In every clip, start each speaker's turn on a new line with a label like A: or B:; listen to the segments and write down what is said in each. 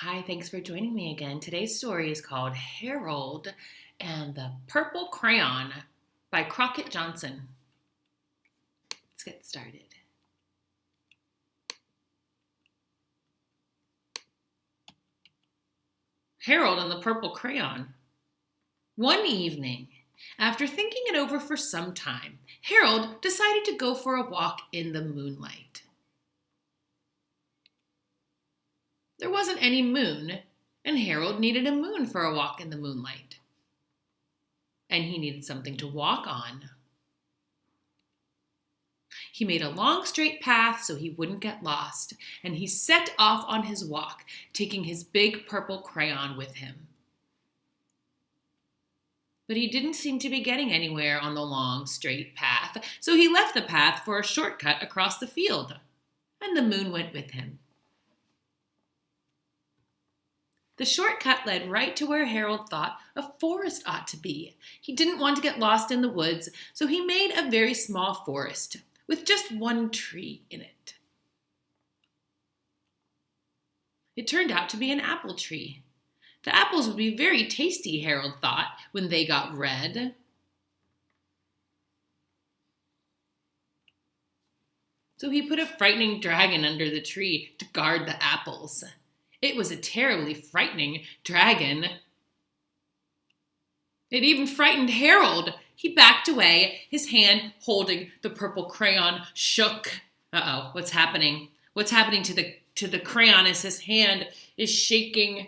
A: Hi, thanks for joining me again. Today's story is called Harold and the Purple Crayon by Crockett Johnson. Let's get started. Harold and the Purple Crayon. One evening, after thinking it over for some time, Harold decided to go for a walk in the moonlight. There wasn't any moon, and Harold needed a moon for a walk in the moonlight. And he needed something to walk on. He made a long straight path so he wouldn't get lost, and he set off on his walk, taking his big purple crayon with him. But he didn't seem to be getting anywhere on the long straight path, so he left the path for a shortcut across the field, and the moon went with him. The shortcut led right to where Harold thought a forest ought to be. He didn't want to get lost in the woods, so he made a very small forest with just one tree in it. It turned out to be an apple tree. The apples would be very tasty, Harold thought, when they got red. So he put a frightening dragon under the tree to guard the apples. It was a terribly frightening dragon. It even frightened Harold. He backed away, his hand holding the purple crayon shook. Uh-oh, what's happening? What's happening to the crayon as his hand is shaking?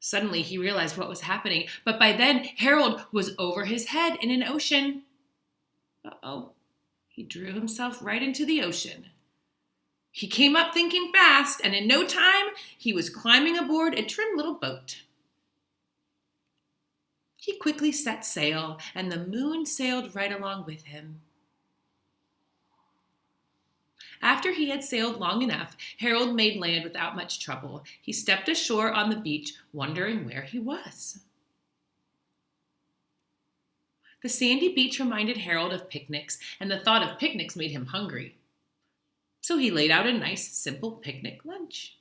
A: Suddenly he realized what was happening, but by then Harold was over his head in an ocean. Uh-oh, he drew himself right into the ocean. He came up thinking fast, and in no time, he was climbing aboard a trim little boat. He quickly set sail, and the moon sailed right along with him. After he had sailed long enough, Harold made land without much trouble. He stepped ashore on the beach, wondering where he was. The sandy beach reminded Harold of picnics, and the thought of picnics made him hungry. So he laid out a nice, simple picnic lunch.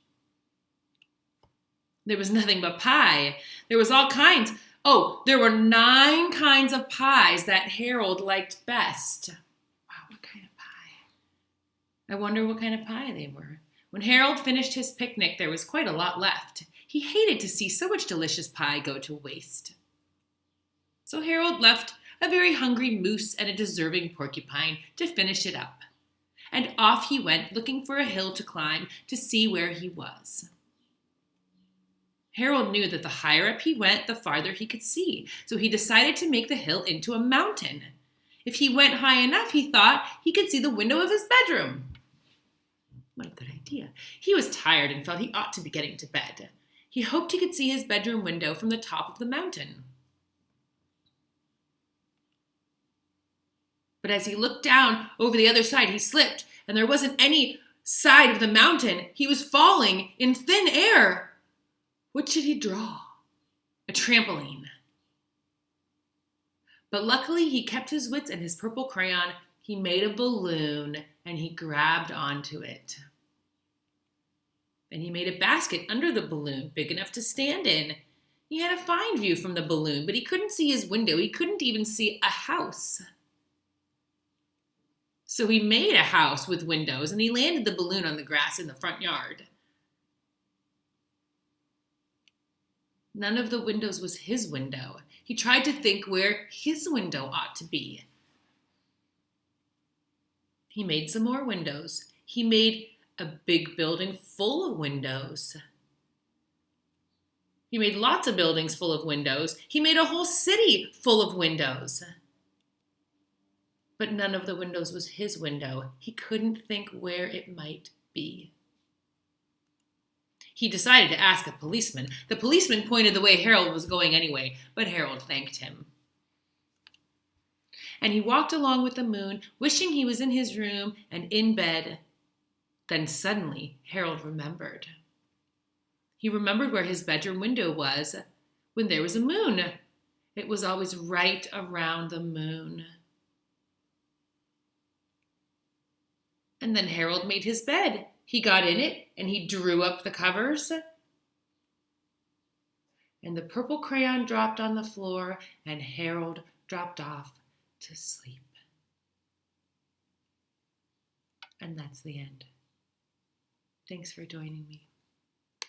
A: There was nothing but pie. There was all kinds. Oh, there were 9 kinds of pies that Harold liked best. Wow, what kind of pie? I wonder what kind of pie they were. When Harold finished his picnic, there was quite a lot left. He hated to see so much delicious pie go to waste. So Harold left a very hungry moose and a deserving porcupine to finish it up. And off he went, looking for a hill to climb to see where he was. Harold knew that the higher up he went, the farther he could see, so he decided to make the hill into a mountain. If he went high enough, he thought he could see the window of his bedroom. What a good idea. He was tired and felt he ought to be getting to bed. He hoped he could see his bedroom window from the top of the mountain. But as he looked down over the other side, he slipped, and there wasn't any side of the mountain. He was falling in thin air. What should he draw? A trampoline. But luckily, he kept his wits and his purple crayon. He made a balloon, and he grabbed onto it. Then he made a basket under the balloon, big enough to stand in. He had a fine view from the balloon, but he couldn't see his window. He couldn't even see a house. So he made a house with windows, and he landed the balloon on the grass in the front yard. None of the windows was his window. He tried to think where his window ought to be. He made some more windows. He made a big building full of windows. He made lots of buildings full of windows. He made a whole city full of windows. But none of the windows was his window. He couldn't think where it might be. He decided to ask a policeman. The policeman pointed the way Harold was going anyway, but Harold thanked him. And he walked along with the moon, wishing he was in his room and in bed. Then suddenly, Harold remembered. He remembered where his bedroom window was when there was a moon. It was always right around the moon. And then Harold made his bed. he got in it and he drew up the covers. And the purple crayon dropped on the floor and Harold dropped off to sleep. And that's the end. Thanks for joining me.